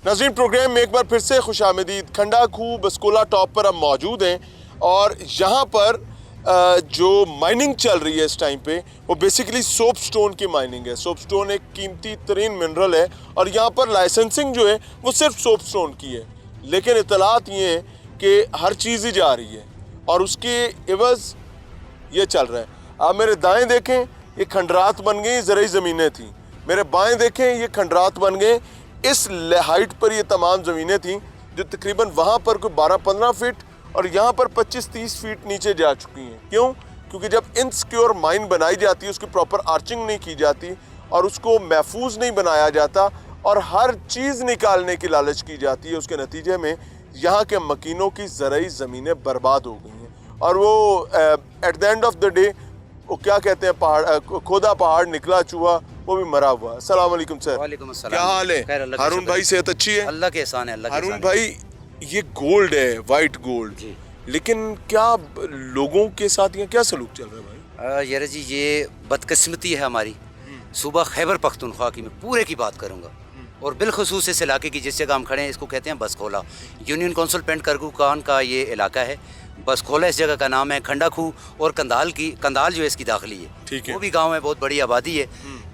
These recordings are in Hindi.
नाज़रीन, प्रोग्राम में एक बार फिर से खुशामदीद। खंडा खूह बसकोला टॉप पर हम मौजूद हैं और यहाँ पर जो माइनिंग चल रही है इस टाइम पे वो बेसिकली सोप स्टोन की माइनिंग है। सोप स्टोन एक कीमती तरीन मिनरल है और यहाँ पर लाइसेंसिंग जो है वो सिर्फ सोप स्टोन की है, लेकिन इतलात ये है कि हर चीज़ ही जा रही है और उसके एवज़ ये चल रहा है। आप मेरे दाएं देखें, ये खंडरात बन गई, ज़रई ज़मीनें थी। मेरे बाएं देखें, ये खंडरात बन गए। इस हाइट पर ये तमाम ज़मीनें थीं जो तकरीबन वहाँ पर कोई 12-15 फीट और यहाँ पर 25-30 फीट नीचे जा चुकी हैं। क्यों? क्योंकि जब इनसिक्योर माइन बनाई जाती है, उसकी प्रॉपर आर्चिंग नहीं की जाती और उसको महफूज नहीं बनाया जाता और हर चीज़ निकालने की लालच की जाती है, उसके नतीजे में यहाँ के मकीनों की ज़रई ज़मीनें बर्बाद हो गई हैं। और वो at the end of the day वो क्या कहते हैं, पहाड़ खोदा पहाड़ निकला चूहा, वो भी मरा हुआ। अस्सलाम वालेकुम सर। वालेकुम अस्सलाम। क्या हाल है? हारून भाई सेहत अच्छी है? अल्लाह के एहसान है। हारून भाई, ये गोल्ड है, वाइट गोल्ड, लेकिन क्या लोगों के साथ यहाँ क्या सलूक चल रहा है भाई? यार जी, ये बदकिस्मती है हमारी। सूबा खैबर पख्तूनख्वा की मैं पूरे की बात करूँगा और बिलखसूस इस इलाके की जिस जगह हम खड़े हैं इसको कहते हैं बसकोला। यूनियन काउंसिल पेंट करगू खान का ये इलाका है। बसकोला इस जगह का नाम है। खंडा खूह और कंदाल जो है इसकी दाखिली है, ठीक है। वो भी गांव है, बहुत बड़ी आबादी है।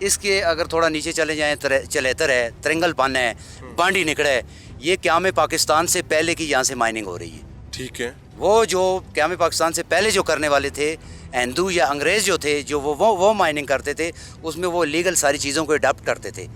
इसके अगर थोड़ा नीचे चले जाएँ, चलेतर है, तिरंगल पान है, बांडी निकड़ा है, ये क़याम पाकिस्तान से पहले की यहाँ से माइनिंग हो रही है। ठीक है। वो जो क़याम पाकिस्तान से पहले जो करने वाले थे, हिंदू या अंग्रेज़ जो थे, जो वो माइनिंग करते थे, उसमें वो लीगल सारी चीज़ों को अडॉप्ट करते थे।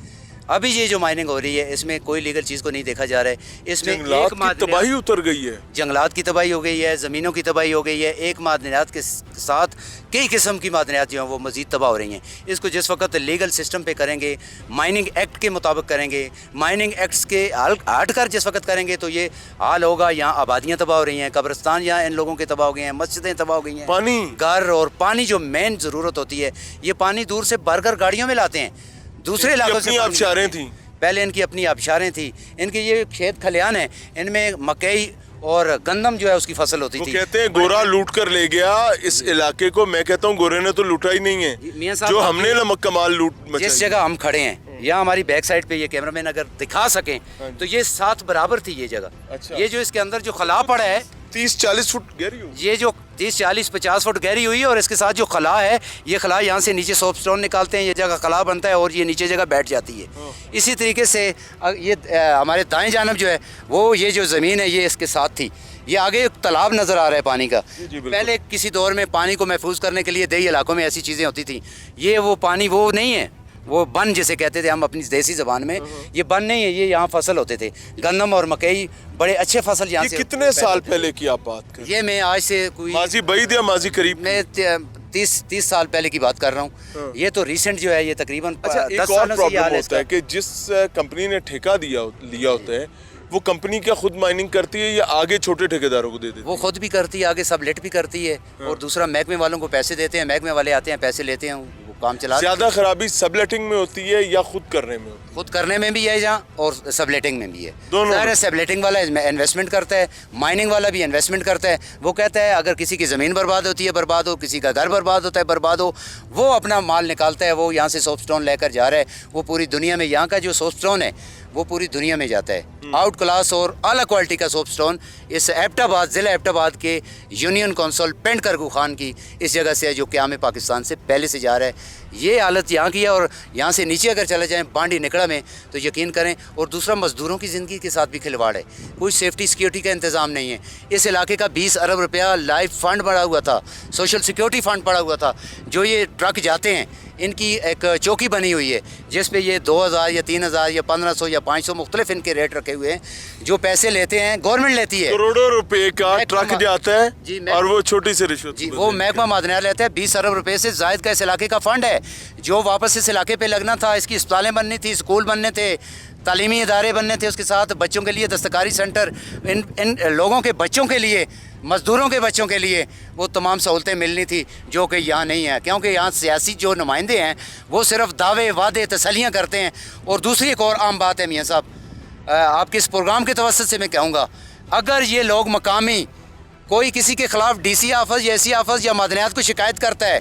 अभी ये जो माइनिंग हो रही है इसमें कोई लीगल चीज़ को नहीं देखा जा रहा है। इसमें जंगलात की तबाही उतर गई है, जंगलात की तबाही हो गई है, ज़मीनों की तबाही हो गई है। एक मादनियात के साथ कई किस्म की मादनियात जो हैं वो मज़ीद तबाह हो रही हैं। इसको जिस वक्त लीगल सिस्टम पे करेंगे, माइनिंग एक्ट के मुताबिक करेंगे, माइनिंग एक्ट्स के हट कर जिस वक्त करेंगे तो ये हाल होगा। यहाँ आबादियाँ तबाह हो रही हैं, कब्रिस्तान यहाँ इन लोगों के तबाह हो गए हैं, मस्जिदें तबाह हो गई हैं, पानी, घर और पानी जो मेन ज़रूरत होती है, ये पानी दूर से भरकर गाड़ियों में लाते हैं दूसरे इलाकों से। आबशारें थी पहले, इनकी अपनी आबशारें थी, इनके ये खेत खलियान हैं, इनमें मकई और गंदम जो है उसकी फसल होती थी। कहते हैं गोरा लूट कर ले गया इस इलाके को। मैं कहता हूँ गोरे ने तो लूटा ही नहीं है, जो हमने कमाल लूट मचाई। जिस जगह हम खड़े हैं यहाँ हमारी बैक साइड पे, ये कैमरामैन अगर दिखा सकें तो ये 7 बराबर थी ये जगह। अच्छा। ये जो इसके अंदर जो खला पड़ा है 30-40 फुट गहरी हुई, ये जो 30-40-50 फुट गहरी हुई है और इसके साथ जो खला है, ये खला यहाँ से नीचे सोप स्टोन निकालते हैं, ये जगह खला बनता है और ये नीचे जगह बैठ जाती है। इसी तरीके से ये हमारे दाएं जानब जो है वो ये जो ज़मीन है ये इसके साथ थी। ये आगे एक तालाब नज़र आ रहा है पानी का। पहले किसी दौर में पानी को महफूज करने के लिए देही इलाकों में ऐसी चीज़ें होती थी। ये वो पानी वो नहीं है, वो बन जिसे कहते थे हम अपनी देसी ज़बान में, ये बन नहीं है, ये यहाँ फसल होते थे, गंदम और मकई, बड़े अच्छे फसल यहाँ से। कितने साल पहले की आप बात कर? ये मैं आज से कोई माजी बैद या माजी करीब, मैं 30 साल पहले की बात कर रहा हूँ। ये तो रिसेंट जो है ये तकरीबन 10 सालों से ये हाल है कि जिस कंपनी ने ठेका लिया होता है वो कंपनी क्या खुद माइनिंग करती है या आगे छोटे ठेकेदारों को दे देती है? वो खुद भी करती है, आगे सबलेट भी करती है और दूसरा महकमे वालों को पैसे देते हैं, महकमे वाले आते हैं, पैसे लेते हैं, वो काम चला। ज़्यादा खराबी सबलेटिंग में होती है या खुद करने में होती है? खुद करने में भी है जहाँ और सबलेटिंग में भी है। दोनों। सबलेटिंग वाला इन्वेस्टमेंट करता है, माइनिंग वाला भी इन्वेस्टमेंट करता है। वो कहता है अगर किसी की ज़मीन बर्बाद होती है बर्बाद हो, किसी का घर बर्बाद होता है बर्बाद हो, वो अपना माल निकालता है, वो यहाँ से सोप स्टोन लेकर जा रहा है। वो पूरी दुनिया में, यहाँ का जो सोप स्टोन है वो पूरी दुनिया में जाता है। आउट क्लास और आला क्वालिटी का सोप स्टोन इस एबटाबाद, ज़िला एबटाबाद के यूनियन काउंसिल पेंट करगू खान की इस जगह से है जो क़याम पाकिस्तान से पहले से जा रहा है। ये हालत यहाँ की है और यहाँ से नीचे अगर चले जाएँ बांडी निकड़ा में तो यकीन करें। और दूसरा, मज़दूरों की ज़िंदगी के साथ भी खिलवाड़ है, कोई सेफ्टी सिक्योरिटी का इंतज़ाम नहीं है। इस इलाके का 20 अरब रुपया लाइफ फंड पड़ा हुआ था, सोशल सिक्योरिटी फ़ंड पड़ा हुआ था। जो ये ट्रक जाते हैं इनकी एक चौकी बनी हुई है जिस पे ये 2000 या 3000 या 1500 या 500 मुख्तलिफ इनके रेट रखे हुए हैं। जो पैसे लेते हैं गवर्नमेंट लेती है, करोड़ों रुपए का ट्रक जाता है जी, और वो छोटी सी रिश्वत जी, वो महकमा मादनियात लेता है। 20 अरब रुपए से जायद का इस इलाके का फ़ंड है जो वापस इस इलाके पे लगना था। इसकी अस्पतालें बननी थी, स्कूल बनने थे, तालीमी इदारे बनने थे, उसके साथ बच्चों के लिए दस्तकारी सेंटर, इन लोगों के बच्चों के लिए, मज़दूरों के बच्चों के लिए वो तमाम सहूलतें मिलनी थी जो कि यहाँ नहीं है। क्योंकि यहाँ सियासी जो नुमाइंदे हैं वो सिर्फ दावे वादे तसल्लियाँ करते हैं। और दूसरी एक और आम बात है मियाँ साहब, आपके इस प्रोग्राम के तवस्सुत से मैं कहूँगा, अगर ये लोग मकामी कोई किसी के ख़िलाफ़ DC ऑफिस या SC ऑफिस या मादनियात को शिकायत करता है,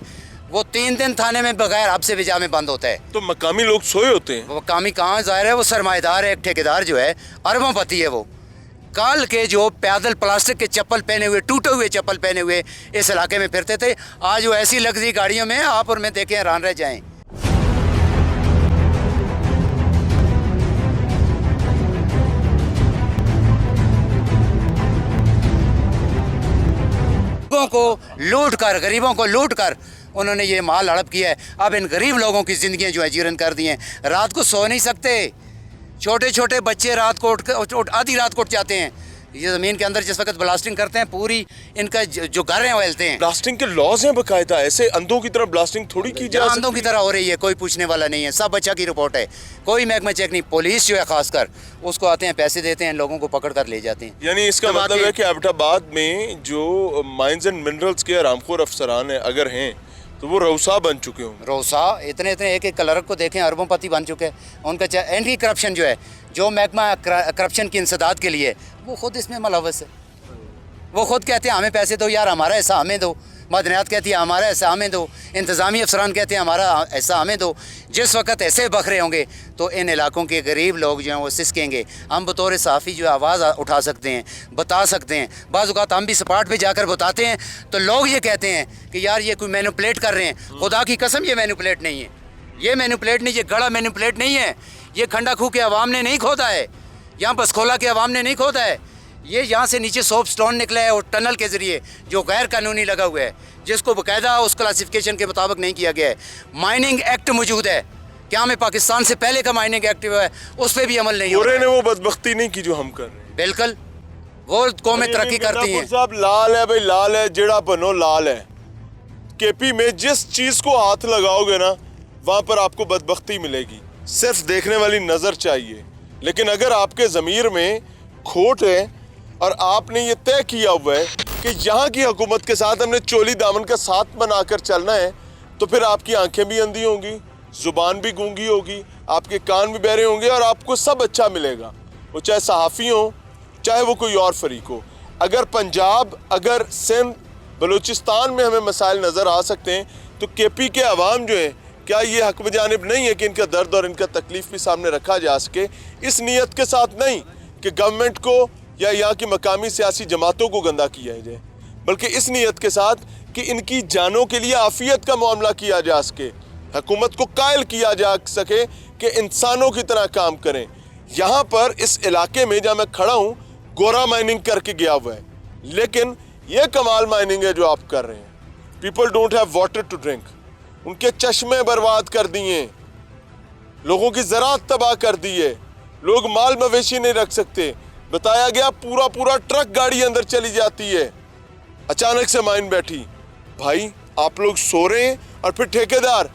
वो 3 दिन थाने में बगैर हफ्से विजा में बंद होता है। तो मकामी लोग सोए होते हैं। वो कामी कहाँ ज़ाहिर है, वो सरमाएदार है, एक ठेकेदार जो है अरबोंपति है। वो कल के जो पैदल प्लास्टिक के चप्पल पहने हुए, टूटे हुए चप्पल पहने हुए इस इलाके में फिरते थे, आज वो ऐसी लग्जरी गाड़ियों में आप और मैं देखें हैरान रह जाएं। गरीबों को लूट कर उन्होंने ये माल हड़प किया है। अब इन गरीब लोगों की ज़िंदगियाँ जो है जीर्ण कर दी हैं। रात को सो नहीं सकते, छोटे छोटे बच्चे रात को आधी रात को उठ जाते हैं। ये ज़मीन के अंदर जिस वक्त ब्लास्टिंग करते हैं, पूरी इनका जो घर हैं वो हिलते हैं। ब्लास्टिंग के लॉज हैं बकायदा, ऐसे अंधों की तरह ब्लास्टिंग थोड़ी की जा सकती। अंधों की तरह हो रही है, कोई पूछने वाला नहीं है, सब बच्चा की रिपोर्ट है, कोई महकमा चेक नहीं। पुलिस जो है खासकर उसको आते हैं, पैसे देते हैं, लोगों को पकड़ कर ले जाते हैं। यानी इसका मतलब है कि एबटाबाद में जो माइंस एंड मिनरल्स के हरामखोर अफसरान हैं अगर हैं तो वो रौसा बन चुके होंगे। रौसा इतने एक एक क्लर्क को देखें अरबोंपति बन चुके हैं। उनका एंटी करप्शन जो है, जो महकमा करप्शन की इंसदाद के लिए, वो खुद इसमें मुलव्वस है। वो खुद कहते हैं हमें पैसे दो यार, हमारा ऐसा हमें दो। मदनियात कहती है हमारा ऐसा हमें दो। इंतज़ामी अफसरान कहते हैं हमारा ऐसा हमें दो। जिस वक्त ऐसे बखरे होंगे तो इन इलाकों के गरीब लोग जो हैं वो सिसकेंगे। हम बतौर सहाफ़ी जो आवाज़ उठा सकते हैं, बता सकते हैं। बाज़ औक़ात हम भी सपाट पे जाकर बताते हैं तो लोग ये कहते हैं कि यार ये कोई मैनिपुलेट कर रहे हैं। खुदा की कसम ये मैनिपुलेट नहीं है, ये मैनिपुलेट नहीं, ये गड़ा मैनिपुलेट नहीं है। ये खंडा खूह के अवाम ने नहीं खोदा है, यहाँ बसखोला के अवाम ने नहीं खोदा है। ये यहाँ से नीचे सोप स्टोन निकला है और टनल के ज़रिए जो गैर कानूनी लगा हुआ है, जिसको बाकायदा उस क्लासिफिकेशन के मुताबिक नहीं किया गया है। माइनिंग एक्ट मौजूद है, क्या हमें पाकिस्तान से पहले का माइनिंग एक्ट है उस पर भी अमल नहीं हो रहा है। ने वो बदबख्ती नहीं की जो हम कर रहे हैं। बिल्कुल, वो कौमें तरक्की करती हैं। साहब लाल है भाई, लाल है, जेड़ा बनो लाल है। केपी में जिस चीज़ को हाथ लगाओगे ना वहाँ पर आपको बदबख्ती मिलेगी। सिर्फ देखने वाली नज़र चाहिए, लेकिन अगर आपके ज़मीर में खोट है और आपने ये तय किया हुआ है कि यहाँ की हुकूमत के साथ हमने चोली दामन का साथ बनाकर चलना है, तो फिर आपकी आंखें भी अंधी होंगी, ज़ुबान भी गूंगी होगी, आपके कान भी बहरे होंगे और आपको सब अच्छा मिलेगा। वो चाहे सहाफ़ी हो, चाहे वो कोई और फरीक हो। अगर पंजाब, अगर सिंध, बलूचिस्तान में हमें मसाइल नज़र आ सकते हैं तो केपी के अवाम जो है, क्या ये हक बजानिब नहीं है कि इनका दर्द और इनका तकलीफ भी सामने रखा जा सके। इस नीयत के साथ नहीं कि गवर्नमेंट को या यहाँ की मकामी सियासी जमातों को गंदा किया जाए, बल्कि इस नीयत के साथ कि इनकी जानों के लिए आफियत का मामला किया जा सके, हुकूमत को कायल किया जा सके कि इंसानों की तरह काम करें। यहाँ पर इस इलाके में जहाँ मैं खड़ा हूँ, गोरा माइनिंग करके गया हुआ है, लेकिन ये कमाल माइनिंग है जो आप कर रहे हैं। People don't have water to drink, उनके चश्मे बर्बाद कर दिए, लोगों की ज़राअत तबाह कर दी है, लोग माल मवेशी नहीं रख सकते। बताया गया पूरा पूरा ट्रक गाड़ी अंदर चली जाती है, अचानक से माइन बैठी। भाई आप लोग सो रहे हैं और फिर ठेकेदार,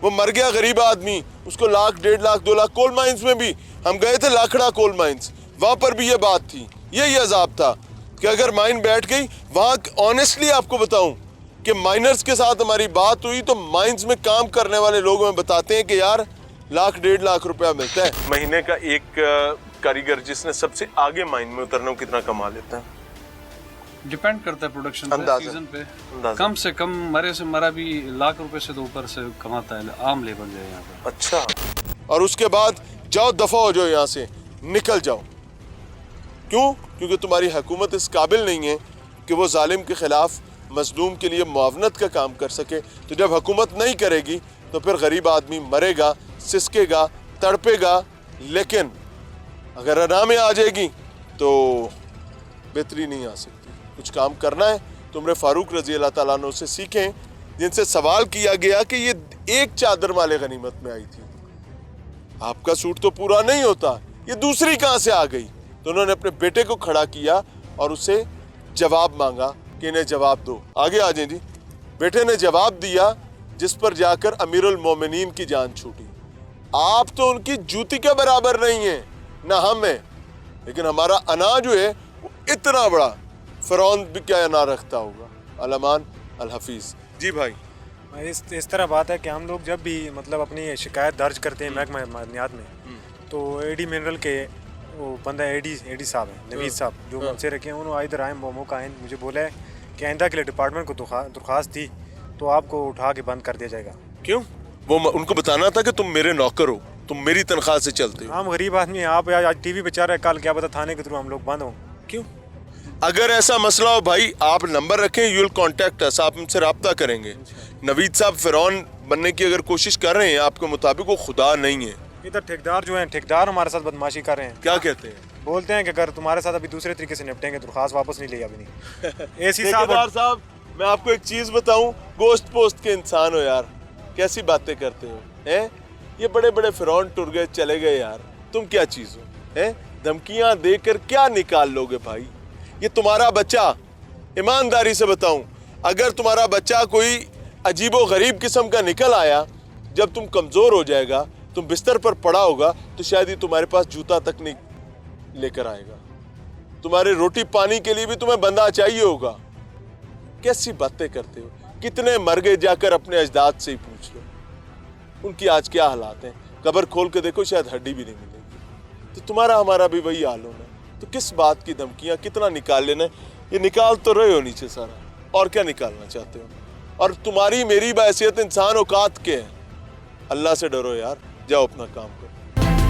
वो मर गया गरीब आदमी, उसको लाख, 1.5 लाख, 2 लाख। कोल माइंस में भी हम गए थे, लाखड़ा कोल माइंस, वहाँ पर भी ये बात थी, यही अजाब था कि अगर माइन बैठ गई वहाँ। ऑनेस्टली आपको बताऊं कि माइनर्स के साथ हमारी बात हुई तो माइंस में काम करने वाले लोग हमें बताते हैं कि यार लाख, 1.5 लाख रुपया मिलता है महीने का। एक कारीगर जिसने सबसे आगे माइन में उतरना, वो कितना कमा लेता है? डिपेंड करता है प्रोडक्शन पे, सीजन पे। कम से कम मरे से मरा भी लाख रुपए से तो ऊपर से कमाता है आम लेबर जो है यहाँ पे। अच्छा, और उसके बाद जाओ दफा हो जाओ, यहाँ से निकल जाओ। क्यों? क्योंकि तुम्हारी हुकूमत इस काबिल नहीं है कि वो जालिम के खिलाफ मजलूम के लिए मुआवनत का काम कर सके। तो जब हुकूमत नहीं करेगी तो फिर गरीब आदमी मरेगा, सिसकेगा, तड़पेगा। लेकिन अगर अना में आ जाएगी तो बेहतरी नहीं आ सकती। कुछ काम करना है तो उमर फारूक रजी अल्लाह ताला अन्हु से सीखें, जिनसे सवाल किया गया कि ये एक चादर माले गनीमत में आई थी, आपका सूट तो पूरा नहीं होता, ये दूसरी कहाँ से आ गई? तो उन्होंने अपने बेटे को खड़ा किया और उससे जवाब मांगा कि इन्हें जवाब दो। आगे आ जाए जी। बेटे ने जवाब दिया, जिस पर जाकर अमीरुल मोमिनीन की जान छूटी। आप तो उनकी जूती के बराबर नहीं है, ना हम है, लेकिन हमारा अना जो है वो इतना बड़ा, फ़िरौन भी क्या अना रखता होगा। अलमान अल हफीज़ जी भाई। इस तरह बात है कि हम लोग जब भी मतलब अपनी शिकायत दर्ज करते हैं महकमा मदनियात में, तो एडी मिनरल के वो बंदा एडी साहब हैं, नवीद साहब, जो मुझसे रखे हैं, उन्होंने इधर आए मौका आए, मुझे बोला है कि आइंदा के लिए डिपार्टमेंट को दरख्वास्त दी तो आपको उठा के बंद कर दिया जाएगा। क्यों? वो उनको बताना था कि तुम मेरे नौकर हो, तुम मेरी तनख्वाह से चलते हो। हम गरीब आदमी हैं, आप आज टीवी पे चल रहे हैं, कल क्या पता थाने के थ्रू हम लोग बंद हों। क्यों? अगर ऐसा मसला हो भाई, आप नंबर रखें, यू विल कॉन्टेक्ट अस, आप हमसे रब्ता करेंगे। नवीद साहब फिरौन बनने की अगर कोशिश कर रहे हैं आपके मुताबिक, वो खुदा नहीं है। इधर ठेकेदार जो हैं, ठेकेदार हमारे साथ बदमाशी कर रहे हैं। क्या कहते हैं? बोलते हैं कि अगर तुम्हारे साथ अभी दूसरे तरीके से निपटेंगे तो खास वापस नहीं लेगा भी नहीं। एसी ठेकेदार साहब, मैं आपको एक चीज बताऊं, गोश्त पोस्ट के इंसान हो यार, कैसी बातें करते हो हैं? ये बड़े बड़े फिरौन टुर गए, चले गए यार, तुम क्या चीज हो हैं? धमकियां देकर क्या निकाल लोगे भाई? ये तुम्हारा बच्चा, ईमानदारी से बताऊं, अगर तुम्हारा बच्चा कोई अजीबो गरीब किस्म का निकल आया, जब तुम कमजोर हो जाएगा, तुम बिस्तर पर पड़ा होगा, तो शायद ही तुम्हारे पास जूता तक नहीं लेकर आएगा। तुम्हारे रोटी पानी के लिए भी तुम्हें बंदा चाहिए होगा। कैसी बातें करते हो? कितने मर गए, जाकर अपने अजदाद से ही पूछ लो, उनकी आज क्या हालात हैं। कब्र खोल के देखो, शायद हड्डी भी नहीं मिलेगी। तो तुम्हारा हमारा भी वही हाल होना है। तो किस बात की धमकियां, कितना निकाल लेना? ये निकाल तो रहे हो नीचे सारा, और क्या निकालना चाहते हो? और तुम्हारी मेरी बहैसियत इंसान औकात के हैं। अल्लाह से डरो यार, जाओ अपना काम करो।